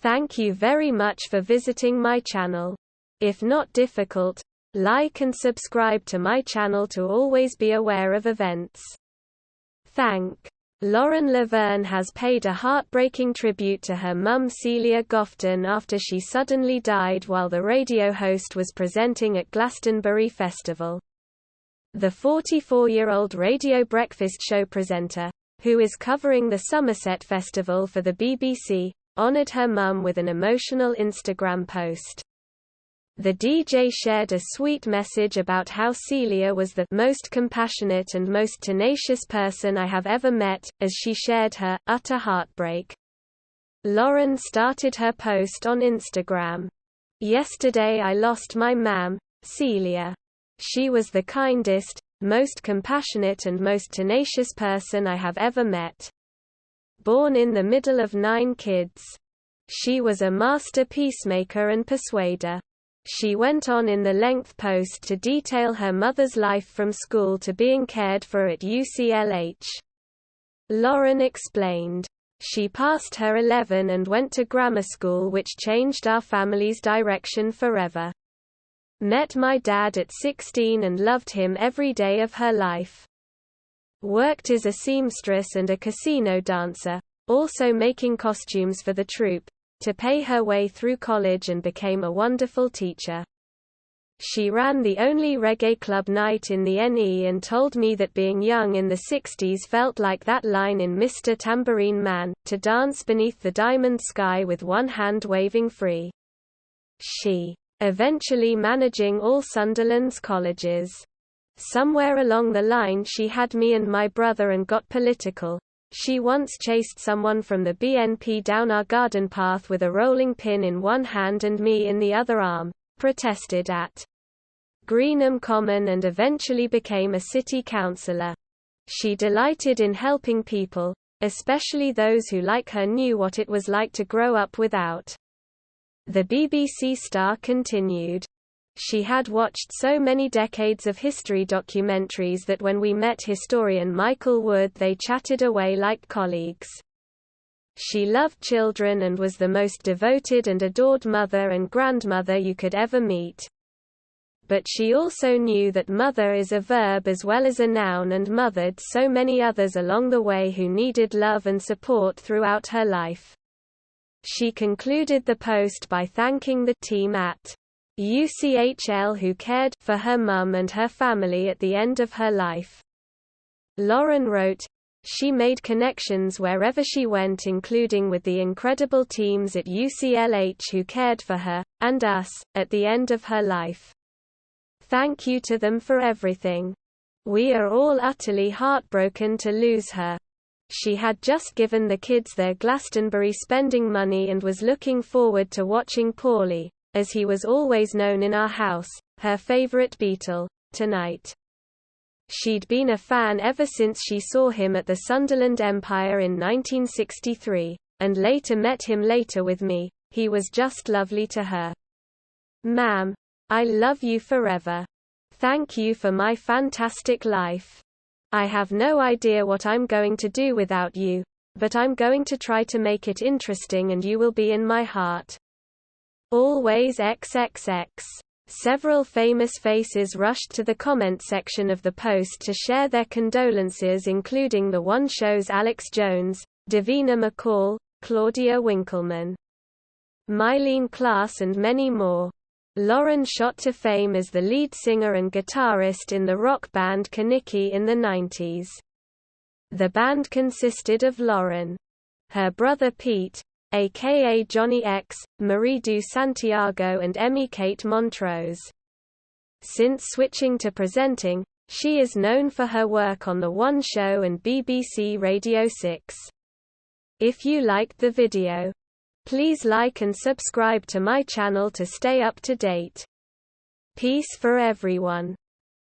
Thank you very much for visiting my channel. If not difficult, like and subscribe to my channel to always be aware of events. Thank. Lauren Laverne has paid a heartbreaking tribute to her mum Celia Gofton after she suddenly died while the radio host was presenting at Glastonbury Festival. The 44-year-old radio breakfast show presenter, who is covering the Somerset Festival for the BBC, honoured her mum with an emotional Instagram post. The DJ shared a sweet message about how Celia was the most compassionate and most tenacious person I have ever met, as she shared her utter heartbreak. Lauren started her post on Instagram. Yesterday I lost my mam, Celia. She was the kindest, most compassionate and most tenacious person I have ever met. Born in the middle of 9 kids. She was a master peacemaker and persuader. She went on in the length post to detail her mother's life from school to being cared for at UCLH. Lauren explained, "She passed her 11 and went to grammar school, which changed our family's direction forever. Met my dad at 16 and loved him every day of her life. Worked as a seamstress and a casino dancer, also making costumes for the troupe, to pay her way through college and became a wonderful teacher. She ran the only reggae club night in the NE and told me that being young in the 60s felt like that line in Mr. Tambourine Man, to dance beneath the diamond sky with one hand waving free." She eventually managing all Sunderland's colleges. "Somewhere along the line she had me and my brother and got political. She once chased someone from the BNP down our garden path with a rolling pin in one hand and me in the other arm, protested at Greenham Common and eventually became a city councillor. She delighted in helping people, especially those who like her knew what it was like to grow up without." The BBC star continued, "She had watched so many decades of history documentaries that when we met historian Michael Wood they chatted away like colleagues. She loved children and was the most devoted and adored mother and grandmother you could ever meet. But she also knew that mother is a verb as well as a noun and mothered so many others along the way who needed love and support throughout her life." She concluded the post by thanking the team at UCHL who cared for her mum and her family at the end of her life. Lauren wrote, "She made connections wherever she went, including with the incredible teams at UCLH who cared for her, and us, at the end of her life. Thank you to them for everything. We are all utterly heartbroken to lose her. She had just given the kids their Glastonbury spending money and was looking forward to watching Paulie, as he was always known in our house, her favorite Beatle, tonight. She'd been a fan ever since she saw him at the Sunderland Empire in 1963, and later met him later with me. He was just lovely to her. Ma'am, I love you forever. Thank you for my fantastic life. I have no idea what I'm going to do without you, but I'm going to try to make it interesting and you will be in my heart. Always XXX. Several famous faces rushed to the comment section of the post to share their condolences, including The One Show's Alex Jones, Davina McCall, Claudia Winkleman, Mylene Klass and many more. Lauren shot to fame as the lead singer and guitarist in the rock band Kaniki in the 90s. The band consisted of Lauren, her brother Pete, aka Johnny X, Marie Du Santiago and Emmy Kate Montrose. Since switching to presenting, she is known for her work on The One Show and BBC Radio 6. If you liked the video, please like and subscribe to my channel to stay up to date. Peace for everyone.